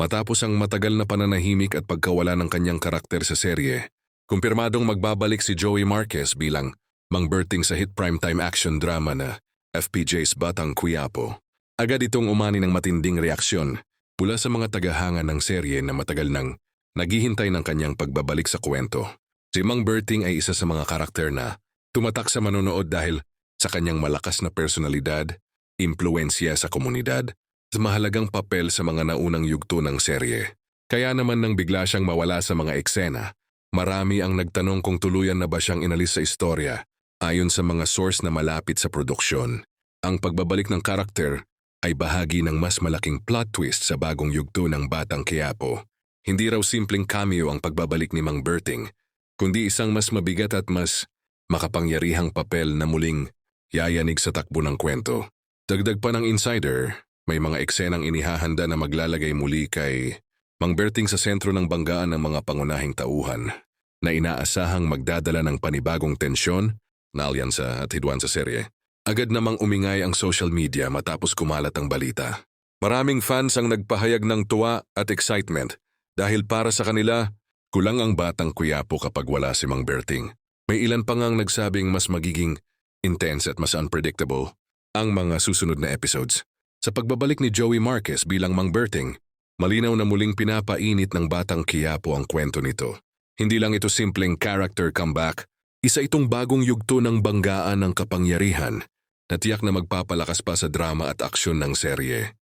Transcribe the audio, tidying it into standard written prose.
Matapos ang matagal na pananahimik at pagkawala ng kanyang karakter sa serye, kumpirmadong magbabalik si Joey Marquez bilang Mang Berting sa hit primetime action drama na FPJ's Batang Quiapo. Agad itong umani ng matinding reaksyon mula sa mga tagahanga ng serye na matagal nang naghihintay ng kanyang pagbabalik sa kwento. Si Mang Berting ay isa sa mga karakter na tumatak sa manonood dahil sa kanyang malakas na personalidad, impluensya sa komunidad, at mahalagang papel sa mga naunang yugto ng serye. Kaya naman nang bigla siyang mawala sa mga eksena, marami ang nagtanong kung tuluyan na ba siyang inalis sa istorya ayon sa mga source na malapit sa produksyon. Ang pagbabalik ng karakter ay bahagi ng mas malaking plot twist sa bagong yugto ng Batang Quiapo. Hindi raw simpleng cameo ang pagbabalik ni Mang Berting, kundi isang mas mabigat at mas makapangyarihang papel na muling yayanig sa takbo ng kwento. Dagdag pa ng insider, may mga eksenang inihahanda na maglalagay muli kay Mang Berting sa sentro ng banggaan ng mga pangunahing tauhan na inaasahang magdadala ng panibagong tensyon na alyansa at hidwan sa serye. Agad namang umingay ang social media matapos kumalat ang balita. Maraming fans ang nagpahayag ng tuwa at excitement dahil para sa kanila, kulang ang Batang Quiapo kapag wala si Mang Berting. May ilan pa ngang nagsabing mas magiging intense at mas unpredictable ang mga susunod na episodes. Sa pagbabalik ni Joey Marquez bilang Mang Berting, malinaw na muling pinapainit ng Batang Quiapo ang kwento nito. Hindi lang ito simpleng character comeback, isa itong bagong yugto ng banggaan ng kapangyarihan na tiyak na magpapalakas pa sa drama at aksyon ng serye.